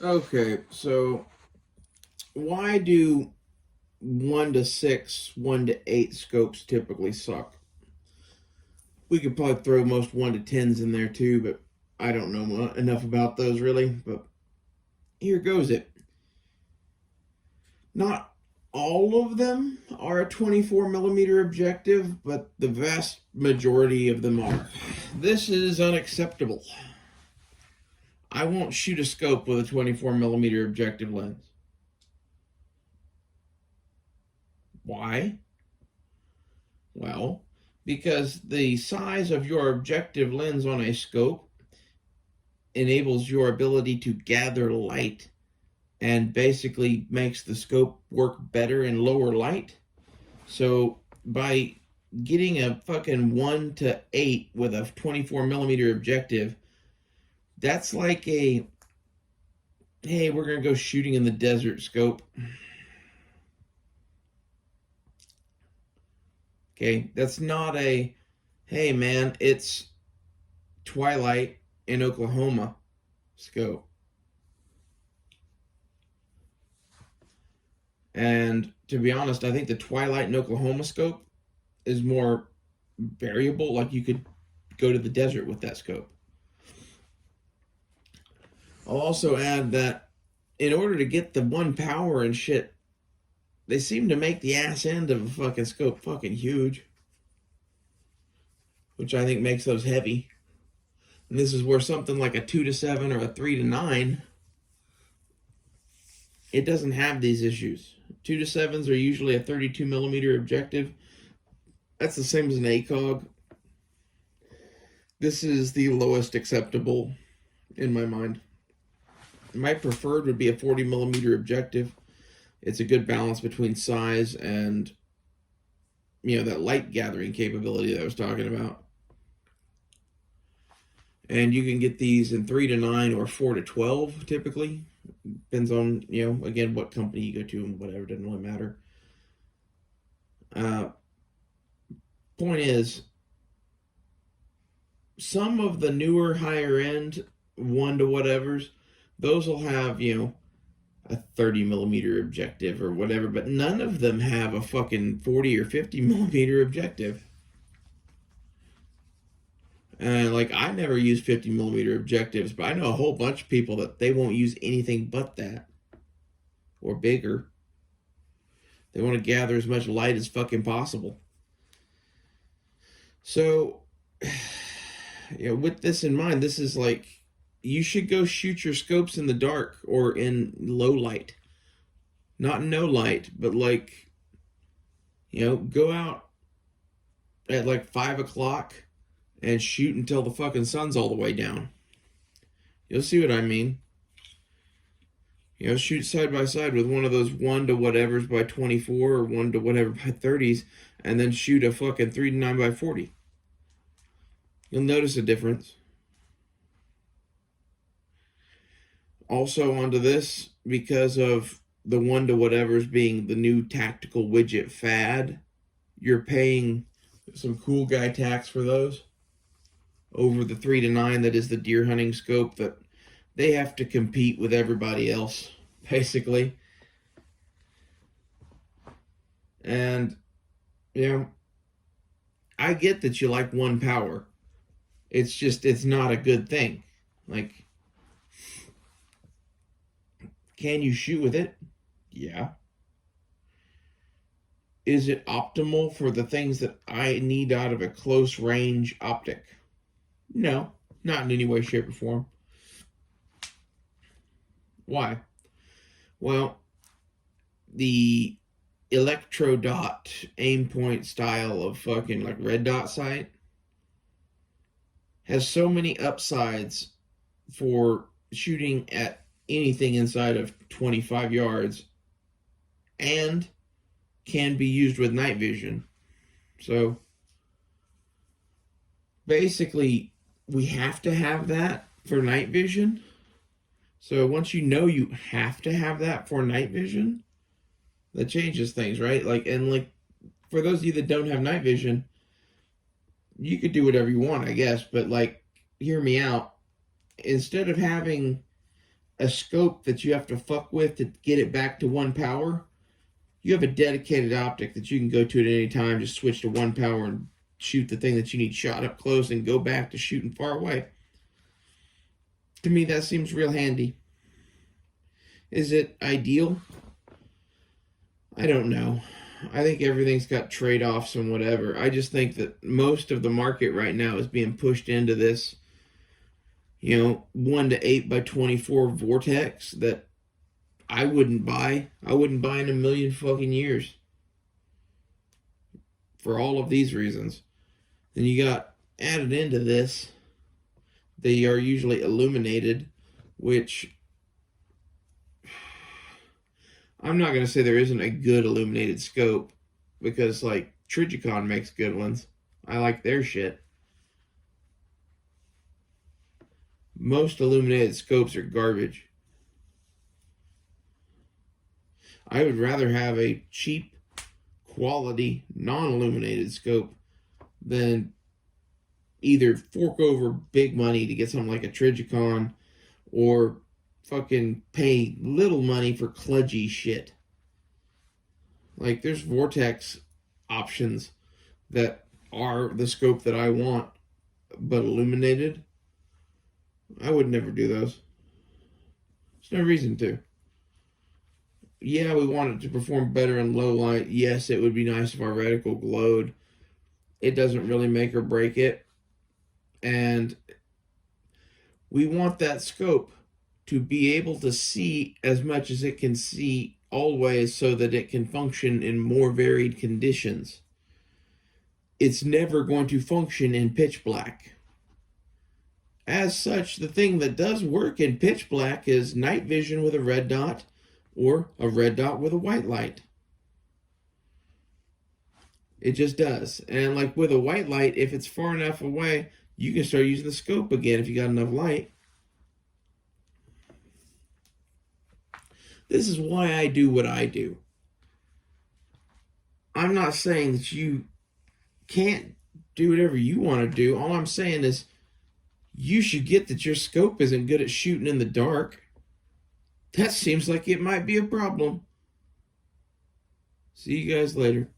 Okay, so why do 1 to 6, 1 to 8 scopes typically suck? We could probably throw most 1 to 10s in there too, but I don't know enough about those really. But here goes it. Not all of them are a 24 millimeter objective, but the vast majority of them are. This is unacceptable. I won't shoot a scope with a 24 millimeter objective lens. Why? Well, because the size of your objective lens on a scope enables your ability to gather light and basically makes the scope work better in lower light. So by getting a fucking 1 to 8 with a 24 millimeter objective, that's like a hey, we're going to go shooting in the desert scope. Okay, that's not a hey man, it's twilight in Oklahoma scope. And to be honest, I think the Twilight in Oklahoma scope is more variable. Like you could go to the desert with that scope. I'll also add that in order to get the one power and shit, they seem to make the ass end of a fucking scope fucking huge, which I think makes those heavy. And this is where something like a 2 to 7 or a 3 to 9, it doesn't have these issues. 2 to 7s are usually a 32 millimeter objective. That's the same as an ACOG. This is the lowest acceptable in my mind. My preferred would be a 40 millimeter objective. It's a good balance between size and that light gathering capability that I was talking about. And you can get these in 3 to 9 or 4 to 12 typically. Depends on, again, what company you go to and whatever, doesn't really matter. Point is, some of the newer higher end 1 to whatevers, those will have, a 30 millimeter objective or whatever, but none of them have a fucking 40 or 50 millimeter objective. And like, I never use 50 millimeter objectives, but I know a whole bunch of people that they won't use anything but that or bigger. They want to gather as much light as fucking possible. So, with this in mind, this is like, you should go shoot your scopes in the dark or in low light. Not no light, but like, go out at like 5 o'clock and shoot until the fucking sun's all the way down. You'll see what I mean. Shoot side by side with one of those 1 to whatevers by 24 or 1 to whatever by 30s, and then shoot a fucking 3 to 9 by 40. You'll notice a difference. Also onto this, because of the 1 to whatevers being the new tactical widget fad, you're paying some cool guy tax for those over the 3 to 9 that is the deer hunting scope that they have to compete with everybody else, basically. And, I get that you like one power. It's just, it's not a good thing. Like, can you shoot with it? Yeah. Is it optimal for the things that I need out of a close range optic? No, not in any way, shape, or form. Why? Well, the electro dot aim point style of fucking like red dot sight has so many upsides for shooting at anything inside of 25 yards and can be used with night vision. So basically, we have to have that for night vision. So once you have to have that for night vision, that changes things, right? Like for those of you that don't have night vision, you could do whatever you want, I guess, but like hear me out. Instead of having a scope that you have to fuck with to get it back to 1 power, you have a dedicated optic that you can go to at any time, just switch to 1 power and shoot the thing that you need shot up close and go back to shooting far away. To me, that seems real handy. Is it ideal? I don't know. I think everything's got trade-offs and whatever. I just think that most of the market right now is being pushed into this, 1 to 8 by 24 vortex that I wouldn't buy. I wouldn't buy in a million fucking years. For all of these reasons. Then you got added into this, they are usually illuminated, which I'm not going to say there isn't a good illuminated scope, because like Trijicon makes good ones. I like their shit. Most illuminated scopes are garbage. I would rather have a cheap, quality, non-illuminated scope than either fork over big money to get something like a Trijicon or fucking pay little money for kludgy shit. Like, there's Vortex options that are the scope that I want, but illuminated, I would never do those. There's no reason to. Yeah, we want it to perform better in low light. Yes, it would be nice if our reticle glowed. It doesn't really make or break it. And we want that scope to be able to see as much as it can see always, so that it can function in more varied conditions. It's never going to function in pitch black. As such, the thing that does work in pitch black is night vision with a red dot, or a red dot with a white light. It just does. And like with a white light, if it's far enough away, you can start using the scope again if you got enough light. This is why I do what I do. I'm not saying that you can't do whatever you want to do. All I'm saying is you should get that your scope isn't good at shooting in the dark. That seems like it might be a problem. See you guys later.